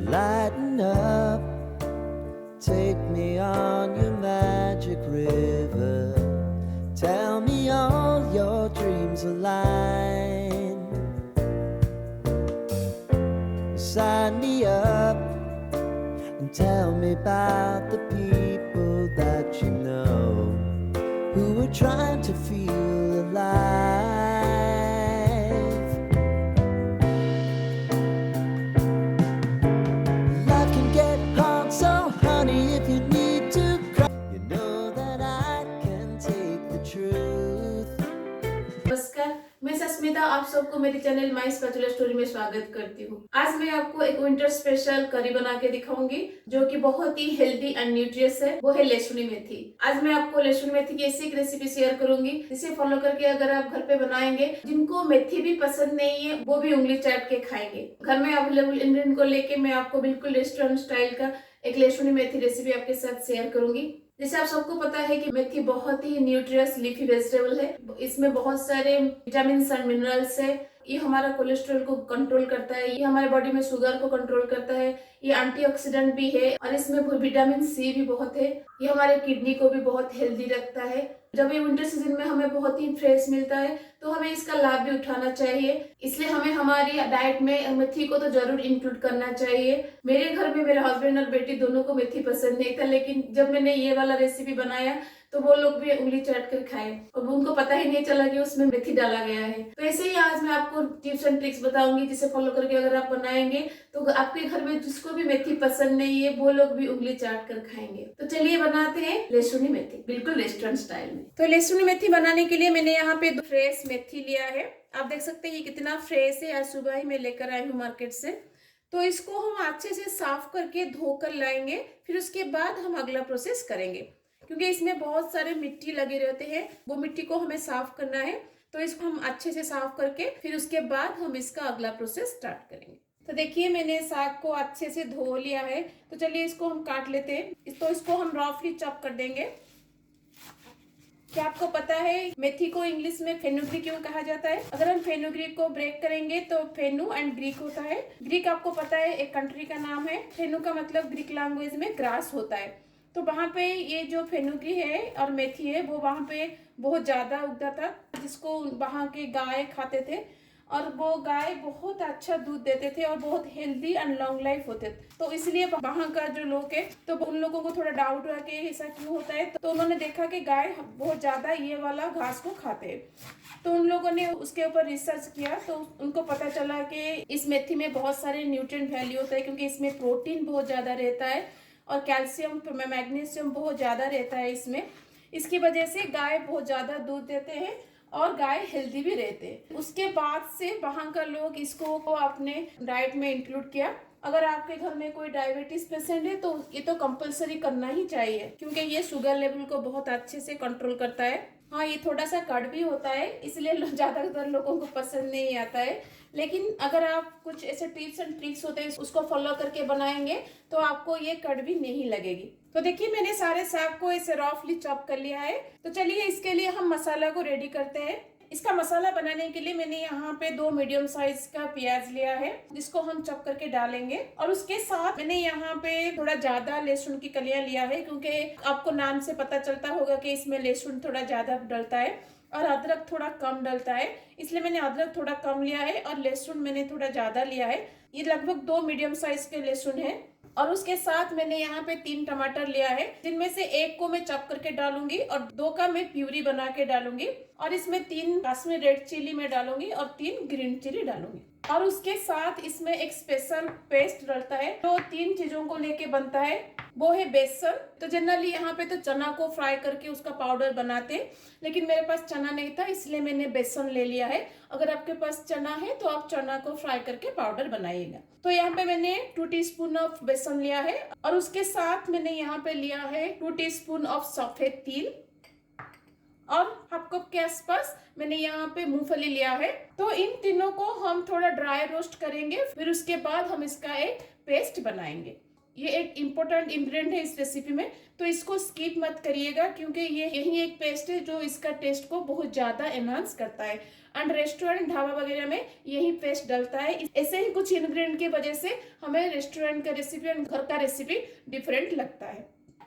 Lighten up, take me on your magic river. Tell me all your dreams align. Sign me up and tell me about the people that you know who are trying to feel alive. Life can get hard, so honey, if you need to cry, you know that I can take the truth. नमस्कार, मैं सस्मिता आप सबको मेरे channel my special story में स्वागत करती हूँ। आज मैं आपको एक विंटर स्पेशल करी बना के दिखाऊंगी जो कि बहुत ही हेल्दी एंड न्यूट्रियस है। वो है लहसुनी मेथी। आज मैं आपको लहसुनी मेथी की ऐसी एक रेसिपी शेयर करूंगी जिसे फॉलो करके अगर आप घर पे बनाएंगे, जिनको मेथी भी पसंद नहीं है वो भी उंगली चाट के खाएंगे। घर में अवेलेबल इंग्रेडिएंट को लेके मैं आपको बिल्कुल रेस्टोरेंट स्टाइल का एक लहसुनी मेथी रेसिपी आपके साथ शेयर करूंगी। जैसे आप सबको पता है कि मेथी बहुत ही न्यूट्रियस लीफी वेजिटेबल है। इसमें बहुत सारे विटामिन एंड मिनरल्स है। ये हमारा कोलेस्ट्रॉल को कंट्रोल करता है, ये हमारे बॉडी में शुगर को कंट्रोल करता है, ये एंटीऑक्सीडेंट भी है और इसमें विटामिन सी भी बहुत है। ये हमारे किडनी को भी बहुत हेल्दी रखता है। जब ये विंटर सीजन में हमें बहुत ही फ्रेश मिलता है तो हमें इसका लाभ भी उठाना चाहिए। इसलिए हमें हमारी डाइट में मेथी को तो जरूर इंक्लूड करना चाहिए। मेरे घर में मेरे हस्बैंड और बेटी दोनों को मेथी पसंद नहीं था, लेकिन जब मैंने ये वाला रेसिपी बनाया तो वो लोग भी उंगली चाट कर खाए और उनको पता ही नहीं चला कि उसमें मेथी डाला गया है। तो ऐसे ही आज मैं आपको टिप्स एंड ट्रिक्स बताऊंगी जिसे फॉलो करके अगर आप बनाएंगे तो आपके घर में जिसको भी मेथी पसंद नहीं है वो लोग भी उंगली चाट कर खाएंगे। तो चलिए बनाते हैं लहसुनी मेथी बिल्कुल रेस्टोरेंट स्टाइल में। तो लहसुनी मेथी बनाने के लिए मैंने यहाँ पे 2 फ्रेश मेथी लिया है। आप देख सकते हैं ये कितना फ्रेश है। आज सुबह ही मैं लेकर आई हूँ मार्केट से। तो इसको हम अच्छे से साफ करके धोकर लाएंगे, फिर उसके बाद हम अगला प्रोसेस करेंगे क्योंकि इसमें बहुत सारे मिट्टी लगे रहते हैं। वो मिट्टी को हमें साफ करना है। तो इसको हम अच्छे से साफ करके फिर उसके बाद हम इसका अगला प्रोसेस स्टार्ट करेंगे। तो देखिए मैंने साग को अच्छे से धो लिया है। तो चलिए इसको हम काट लेते हैं। तो इसको हम रफली चॉप कर देंगे। क्या आपको पता है मेथी को इंग्लिश में फेनुग्रीक क्यों कहा जाता है? अगर हम फेनुग्रीक को ब्रेक करेंगे तो फेनु एंड ग्रीक होता है। ग्रीक आपको पता है एक कंट्री का नाम है। फेनु का मतलब ग्रीक लैंग्वेज में ग्रास होता है। तो वहां पे ये जो फेनुग्री है और मेथी है वो वहां पे बहुत ज्यादा उगता था, जिसको वहां के गाय खाते थे और वो गाय बहुत अच्छा दूध देते थे और बहुत हेल्दी एंड लॉन्ग लाइफ होते थे। तो इसलिए वहां का जो लोग है तो उन लोगों को थोड़ा डाउट हुआ कि ऐसा क्यों होता है। तो उन्होंने देखा कि गाय बहुत ज्यादा ये वाला घास को खाते हैं। तो उन लोगों ने उसके ऊपर रिसर्च किया तो उनको पता चला कि इस मेथी में बहुत सारे न्यूट्रिएंट वैल्यू होता है, क्योंकि इसमें प्रोटीन बहुत ज्यादा रहता है और कैल्शियम मैग्नीशियम बहुत ज्यादा रहता है इसमें। इसकी वजह से गाय बहुत ज्यादा दूध देते हैं और गाय हेल्दी भी रहते हैं। उसके बाद से वहां का लोग इसको अपने डाइट में इंक्लूड किया। अगर आपके घर में कोई डायबिटीज पेशेंट है तो ये तो कंपलसरी करना ही चाहिए, क्योंकि ये शुगर लेवल को बहुत अच्छे से कंट्रोल करता है। हाँ, ये थोड़ा सा कड़वी भी होता है, इसलिए ज्यादातर लोगों को पसंद नहीं आता है। लेकिन अगर आप कुछ ऐसे टिप्स एंड ट्रिक्स होते हैं उसको फॉलो करके बनाएंगे तो आपको ये कड़वी नहीं लगेगी। तो देखिए मैंने सारे साग को ऐसे रफली चॉप कर लिया है। तो चलिए इसके लिए हम मसाला को रेडी करते हैं। इसका मसाला बनाने के लिए मैंने यहाँ पे 2 मीडियम साइज का प्याज लिया है जिसको हम चॉप करके डालेंगे। और उसके साथ मैंने यहाँ पे थोड़ा ज्यादा लहसुन की कलियां लिया है, क्योंकि आपको नाम से पता चलता होगा कि इसमें लहसुन थोड़ा ज्यादा डलता है और अदरक थोड़ा कम डलता है। इसलिए मैंने अदरक थोड़ा कम लिया है और लहसुन मैंने थोड़ा ज्यादा लिया है। ये लगभग 2 मीडियम साइज के लहसुन है। और उसके साथ मैंने यहाँ पे 3 टमाटर लिया है, जिनमें से 1 को मैं चॉप करके डालूंगी और 2 का मैं प्यूरी बना के डालूंगी। और इसमें 3 कश्मीरी रेड चिली में डालूंगी और 3 ग्रीन चिली डालूंगी। और उसके साथ इसमें एक स्पेशल पेस्ट डलता है जो 3 चीजों को लेके बनता है, वो है बेसन। तो जनरली यहाँ पे तो चना को फ्राई करके उसका पाउडर बनाते हैं, लेकिन मेरे पास चना नहीं था इसलिए मैंने बेसन ले लिया है। अगर आपके पास चना है तो आप चना को फ्राई करके पाउडर बनाइएगा। तो यहाँ पे मैंने 2 टीस्पून ऑफ बेसन लिया है और उसके साथ मैंने यहाँ पे लिया है 2 टीस्पून ऑफ सफेद तिल और हाफ कप के आसपास मैंने यहाँ पे मूंगफली लिया है। तो इन तीनों को हम थोड़ा ड्राई रोस्ट करेंगे, फिर उसके बाद हम इसका एक पेस्ट बनाएंगे। ये एक इम्पोर्टेंट इंग्रेडिएंट है इस रेसिपी में, तो इसको स्किप मत करिएगा क्योंकि ये यही एक पेस्ट है जो इसका टेस्ट को बहुत ज्यादा एनहांस करता है। एंड रेस्टोरेंट ढाबा वगैरह में यही पेस्ट डलता है। ऐसे ही कुछ इंग्रेडिएंट की वजह से हमें रेस्टोरेंट का रेसिपी और घर का रेसिपी डिफरेंट लगता है।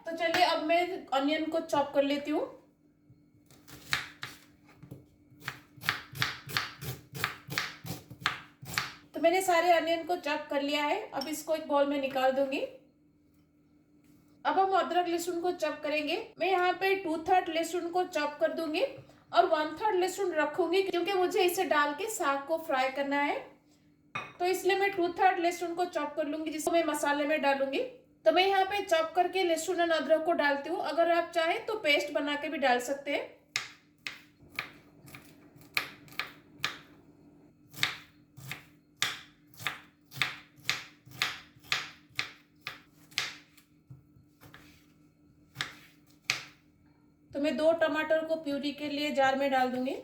तो चलिए अब मैं ऑनियन को चॉप कर लेती हूँ। तो मैंने सारे अनियन को चॉप कर लिया है। अब इसको एक बाउल में निकाल दूंगी। अब हम अदरक लहसुन को चॉप करेंगे। मैं यहाँ पे 2/3 लहसुन को चॉप कर दूंगी और 1/3 लहसुन रखूंगी क्योंकि मुझे इसे डाल के साग को फ्राई करना है। तो इसलिए मैं 2/3 लहसुन को चॉप कर लूंगी जिसको मैं मसाले में डालूंगी। तो मैं यहाँ पे चॉप करके लहसुन और अदरक को डालती हूँ। अगर आप चाहे तो पेस्ट बना के भी डाल सकते हैं। तो मैं 2 टमाटर को प्यूरी के लिए जार में डाल दूंगी।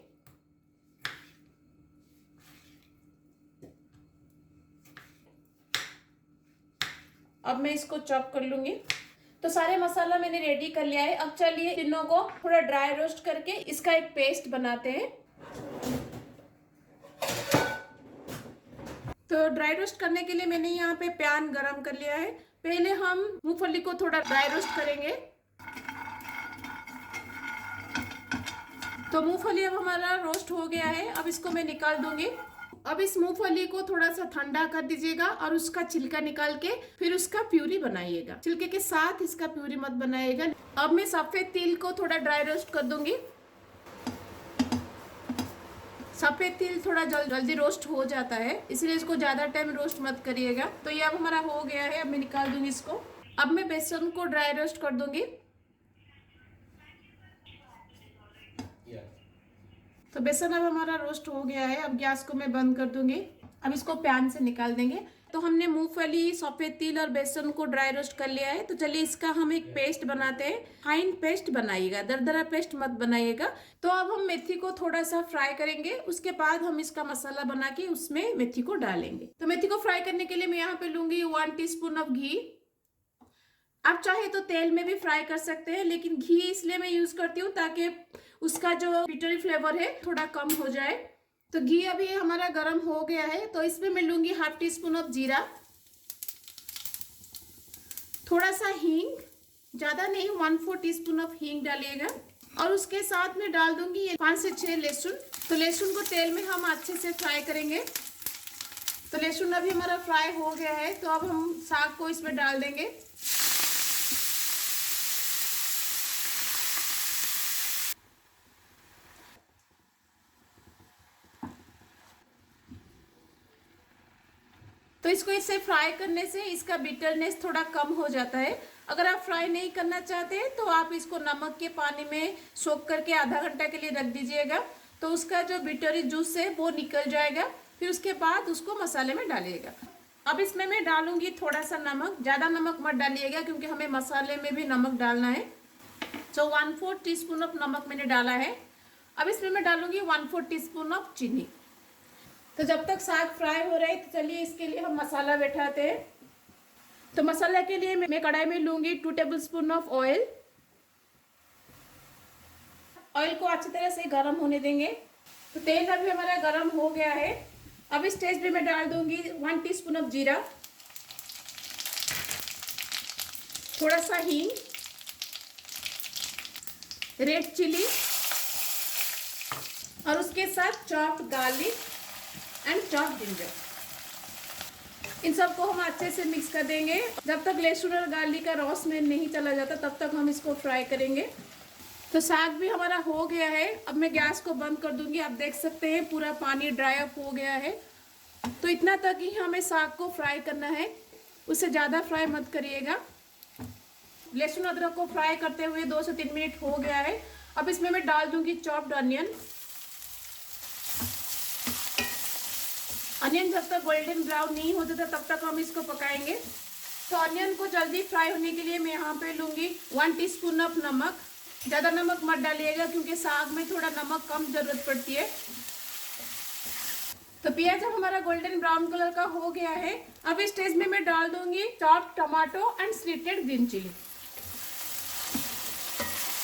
अब मैं इसको चॉप कर लूंगी। तो सारे मसाला मैंने रेडी कर लिया है। अब चलिए तीनों को थोड़ा ड्राई रोस्ट करके इसका एक पेस्ट बनाते हैं। तो ड्राई रोस्ट करने के लिए मैंने यहाँ पे पैन गरम कर लिया है। पहले हम मूंगफली को थोड़ा ड्राई रोस्ट करेंगे। तो मूंगफली अब हमारा रोस्ट हो गया है। अब इसको मैं निकाल दूंगी। अब इस मूंगफली को थोड़ा सा ठंडा कर दीजिएगा और उसका छिलका निकाल के फिर उसका प्यूरी बनाइएगा। छिलके के साथ इसका प्यूरी मत बनाइएगा। अब मैं सफेद तिल को थोड़ा ड्राई रोस्ट कर दूंगी। सफेद तिल थोड़ा जल्दी रोस्ट हो जाता है, इसलिए इसको ज्यादा टाइम रोस्ट मत करिएगा। तो ये अब हमारा हो गया है। अब मैं निकाल दूंगी इसको। अब मैं बेसन को ड्राई रोस्ट कर दूंगी। तो बेसन अब हमारा रोस्ट हो गया है। अब गैस को मैं बंद कर दूंगी। अब इसको पैन से निकाल देंगे। तो हमने मूंगफली, सफेद तिल और बेसन को ड्राई रोस्ट कर लिया है। तो चलिए इसका हम एक पेस्ट बनाते हैं। फाइन पेस्ट बनाइएगा, दरदरा पेस्ट मत बनाइएगा। तो अब हम मेथी को थोड़ा सा फ्राई करेंगे। उसके बाद हम इसका मसाला बना के उसमें मेथी को डालेंगे। तो मेथी को फ्राई करने के लिए मैं यहाँ पे लूंगी 1 टीस्पून ऑफ घी। आप चाहे तो तेल में भी फ्राई कर सकते हैं, लेकिन घी इसलिए मैं यूज करती हूँ ताकि उसका जो बिटरी फ्लेवर है थोड़ा कम हो जाए। तो घी अभी हमारा गर्म हो गया है। तो इसमें मैं लूंगी 1/2 टीस्पून ऑफ जीरा, थोड़ा सा हींग, ज्यादा नहीं, 1/4 टीस्पून ऑफ हींग डालिएगा। और उसके साथ में डाल दूंगी 5 से 6 लहसुन। तो लहसुन को तेल में हम अच्छे से फ्राई करेंगे। तो लहसुन अभी हमारा फ्राई हो गया है। तो अब हम साग को इसमें डाल देंगे। तो इसको इससे फ्राई करने से इसका बिटरनेस थोड़ा कम हो जाता है। अगर आप फ्राई नहीं करना चाहते तो आप इसको नमक के पानी में सोक करके आधा घंटा के लिए रख दीजिएगा। तो उसका जो बिटरी जूस है वो निकल जाएगा। फिर उसके बाद उसको मसाले में डालिएगा। अब इसमें मैं डालूंगी थोड़ा सा नमक। ज़्यादा नमक मत डालिएगा क्योंकि हमें मसाले में भी नमक डालना है। तो 1/4 टीस्पून ऑफ नमक मैंने डाला है। अब इसमें मैं डालूंगी 1/4 टीस्पून ऑफ चीनी। तो जब तक साग फ्राई हो रहा है तो चलिए इसके लिए हम मसाला बैठाते हैं। तो मसाला के लिए मैं कढ़ाई में लूंगी 2 टेबलस्पून ऑफ ऑयल। ऑयल को अच्छी तरह से गर्म होने देंगे। तो तेल अभी हमारा गर्म हो गया है। अब इस स्टेज पे मैं डाल दूंगी 1 टीस्पून ऑफ जीरा, थोड़ा सा हींग, रेड चिली और उसके साथ chopped garlic and chopped ginger. इन सबको हम अच्छे से मिक्स कर देंगे। जब तक लहसुन और गार्लिक का रॉस में नहीं चला जाता तब तक हम इसको फ्राई करेंगे। तो साग भी हमारा हो गया है। अब मैं गैस को बंद कर दूंगी। आप देख सकते हैं पूरा पानी ड्राई अप हो गया है। तो इतना तक ही हमें साग को फ्राई करना है, उससे ज़्यादा फ्राई मत करिएगा। लहसुन अदरक को फ्राई करते हुए 2 से 3 मिनट हो गया है। अब इसमें मैं डाल दूंगी चॉप्ड अनियन। अनियन जब तक गोल्डन ब्राउन नहीं हो जाता तब तक हम इसको पकाएंगे। तो अनियन को जल्दी फ्राई होने के लिए मैं यहाँ पे लूंगी 1 टीस्पून ऑफ नमक। ज़्यादा नमक मत डालिएगा क्योंकि साग में थोड़ा नमक कम ज़रूरत पड़ती है। तो प्याज अब हमारा गोल्डन ब्राउन कलर का हो गया है। अब इस स्टेज में मैं डाल दूंगी chop tomato and slitted green chilli.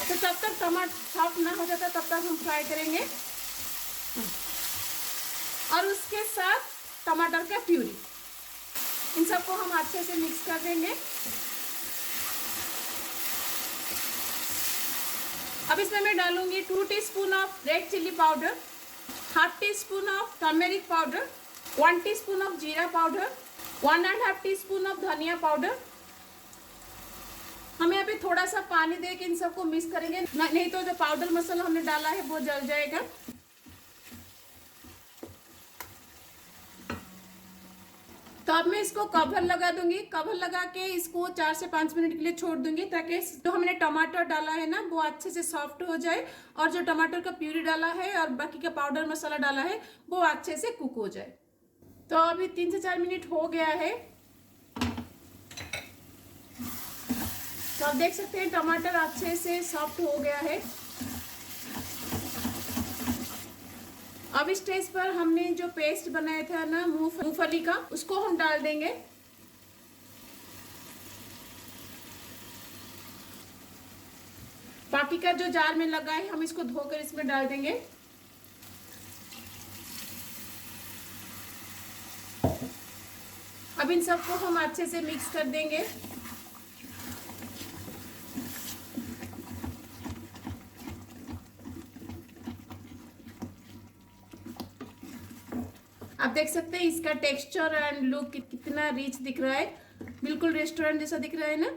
तो जब तक टमाटर सॉफ्ट ना हो जाता तब तक हम फ्राई करेंगे। और उसके साथ टमाटर का प्यूरी, इन सबको हम अच्छे से मिक्स कर देंगे। अब इसमें मैं डालूंगी 2 teaspoon of red chilli powder, half tea spoon of turmeric powder, 1 teaspoon of जीरा पाउडर, 1.5 टीस्पून ऑफ धनिया पाउडर। हम यहाँ पे थोड़ा सा पानी दे के इन सबको मिक्स करेंगे, नहीं तो जो पाउडर मसाला हमने डाला है वो जल जाएगा। तो अब मैं इसको कवर लगा दूंगी। कवर लगा के इसको 4 से 5 मिनट के लिए छोड़ दूंगी ताकि जो हमने टमाटर डाला है ना वो अच्छे से सॉफ्ट हो जाए और जो टमाटर का प्यूरी डाला है और बाकी का पाउडर मसाला डाला है वो अच्छे से कुक हो जाए। तो अभी 3 से 4 मिनट हो गया है। तो आप देख सकते हैं टमाटर अच्छे से सॉफ्ट हो गया है। अब इस स्टेज पर हमने जो पेस्ट बनाया था ना मूंगफली का, उसको हम डाल देंगे। बाकी का जो जार में लगा है हम इसको धोकर इसमें डाल देंगे। अब इन सबको हम अच्छे से मिक्स कर देंगे। आप देख सकते हैं इसका टेक्सचर एंड लुक कितना रिच दिख रहा है, बिल्कुल रेस्टोरेंट जैसा दिख रहा है ना।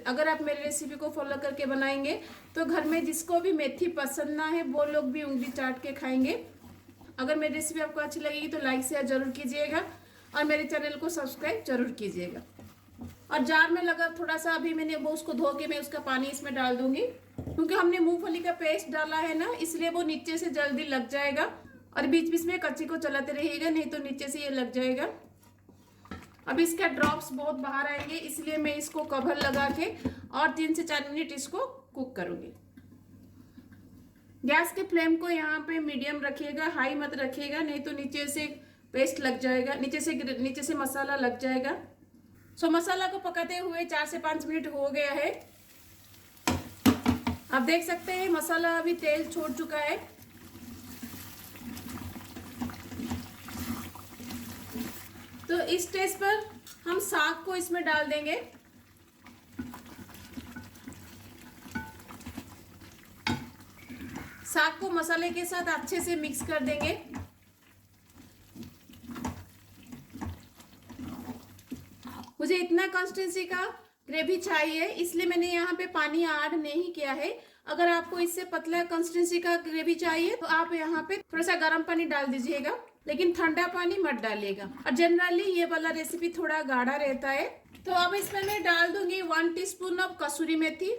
अगर आप मेरी रेसिपी को फॉलो करके बनाएंगे तो घर में जिसको भी मेथी पसंद ना है वो लोग भी उंगली चाट के खाएंगे। अगर मेरी रेसिपी आपको अच्छी लगेगी तो लाइक शेयर जरूर कीजिएगा और मेरे चैनल को सब्सक्राइब जरूर कीजिएगा। और जार में लगा थोड़ा सा अभी मैंने वो उसको धो के मैं उसका पानी इसमें डाल दूंगी, क्योंकि हमने मूंगफली का पेस्ट डाला है ना इसलिए वो नीचे से जल्दी लग जाएगा। और बीच बीच में कच्ची को चलाते रहिएगा, नहीं तो नीचे से ये लग जाएगा। अब इसका ड्रॉप्स बहुत बाहर आएंगे, इसलिए मैं इसको कवर लगा के और 3 से 4 मिनट इसको कुक करूंगी। गैस के फ्लेम को यहाँ पे मीडियम रखिएगा, हाई मत रखिएगा, नहीं तो नीचे से पेस्ट लग जाएगा, नीचे से मसाला लग जाएगा। सो मसाला को पकाते हुए 4 से 5 मिनट हो गया है। आप देख सकते हैं मसाला अभी तेल छोड़ चुका है। तो इस स्टेज पर हम साग को इसमें डाल देंगे। साग को मसाले के साथ अच्छे से मिक्स कर देंगे। मुझे इतना कंसिस्टेंसी का ग्रेवी चाहिए, इसलिए मैंने यहाँ पे पानी ऐड नहीं किया है। अगर आपको इससे पतला कंसिस्टेंसी का ग्रेवी चाहिए तो आप यहाँ पे थोड़ा सा गर्म पानी डाल दीजिएगा, लेकिन ठंडा पानी मत डालिएगा। और जनरली ये वाला रेसिपी थोड़ा गाढ़ा रहता है। तो अब इसमें मैं डाल दूंगी 1 टीस्पून ऑफ कसूरी मेथी,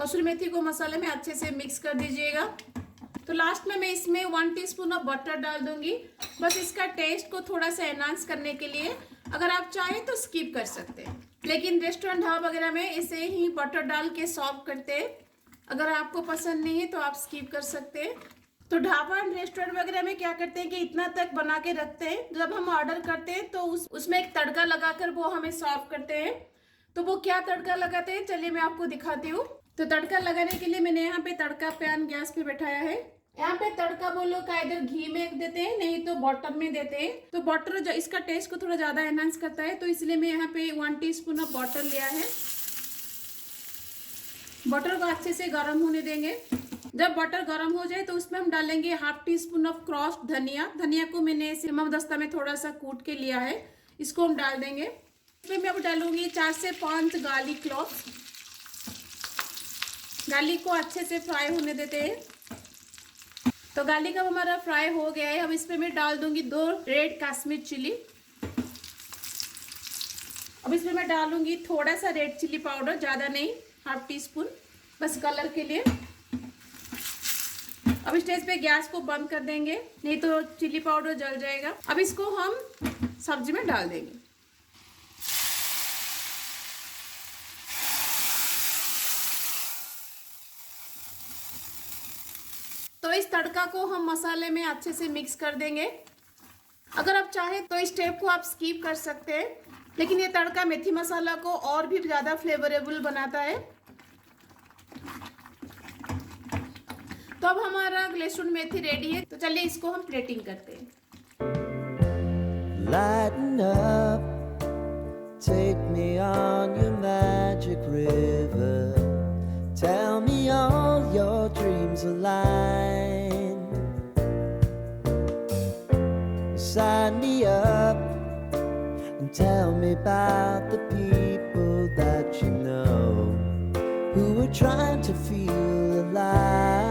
कसूरी मेथी को मसाले में अच्छे से मिक्स कर दीजिएगा। तो लास्ट में मैं इसमें 1 टीस्पून ऑफ बटर डाल दूंगी, बस इसका टेस्ट को थोड़ा सा एनहांस करने के लिए। अगर आप चाहें तो स्किप कर सकते हैं, लेकिन रेस्टोरेंट ढाबा वगैरह में इसे ही बटर डाल के सर्व करते हैं। अगर आपको पसंद नहीं है तो आप स्किप कर सकते हैं। तो ढाबा एंड रेस्टोरेंट वगैरह में क्या करते हैं कि इतना तक बना के रखते हैं, जब हम ऑर्डर करते हैं तो उसमें एक तड़का लगाकर वो हमें सर्व करते हैं। तो वो क्या तड़का लगाते हैं चलिए मैं आपको दिखाती हूँ। तो तड़का लगाने के लिए मैंने यहाँ पे तड़का पैन गैस पे बैठाया है। यहाँ पे तड़का वो लोग इधर घी में देते हैं, नहीं तो बटर में देते हैं। तो बटर जो इसका टेस्ट को थोड़ा ज्यादा एनहांस करता है, तो इसलिए मैं यहाँ पे 1 टीस्पून ऑफ बटर लिया है। बटर को अच्छे से गर्म होने देंगे। जब बटर गर्म हो जाए तो उसमें हम डालेंगे 1/2 टीस्पून ऑफ क्रॉस्ड धनिया। धनिया को मैंने हेमदस्ता में थोड़ा सा कूट के लिया है, इसको हम डाल देंगे। इसमें मैं अब डालूंगी 4 से 5 गार्लिक क्लॉव्स। गार्लिक को अच्छे से फ्राई होने देते हैं। तो गार्लिक अब हमारा फ्राई हो गया है। अब इसमें मैं डाल दूंगी 2 रेड कश्मीर चिली। अब इसमें मैं डालूंगी थोड़ा सा रेड चिली पाउडर, ज्यादा नहीं, 1/2 टीस्पून, बस कलर के लिए। अब इस स्टेज पे गैस को बंद कर देंगे, नहीं तो चिली पाउडर जल जाएगा। अब इसको हम सब्जी में डाल देंगे। तो इस तड़का को हम मसाले में अच्छे से मिक्स कर देंगे। अगर आप चाहें तो इस स्टेप को आप स्किप कर सकते हैं, लेकिन ये तड़का मेथी मसाला को और भी ज़्यादा फ्लेवरेबल बनाता है। तो अब हमारा लहसुन मेथी रेडी है, तो चलिए इसको हम प्लेटिंग करते हैं। Lighten up, take me on your magic river. Tell me all your dreams align. Sign me up and tell me about the people that you know who are trying to feel alive.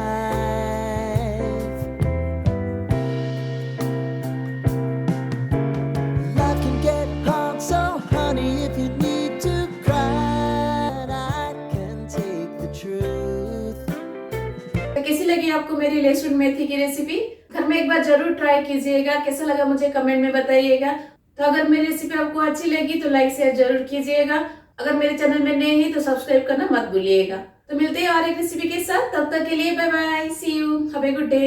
Life can get hard, so honey, if you need to cry, I can take the truth. तो कैसी लगी आपको मेरी लहसुन मेथी की recipe? घर में एक बार जरूर ट्राई कीजिएगा। कैसा लगा मुझे कमेंट में बताइएगा। तो अगर मेरी रेसिपी आपको अच्छी लगी तो लाइक शेयर जरूर कीजिएगा। अगर मेरे चैनल में नए हैं तो सब्सक्राइब करना मत भूलिएगा। तो मिलते हैं और एक रेसिपी के साथ, तब तक के लिए bye bye, see you, have a good day.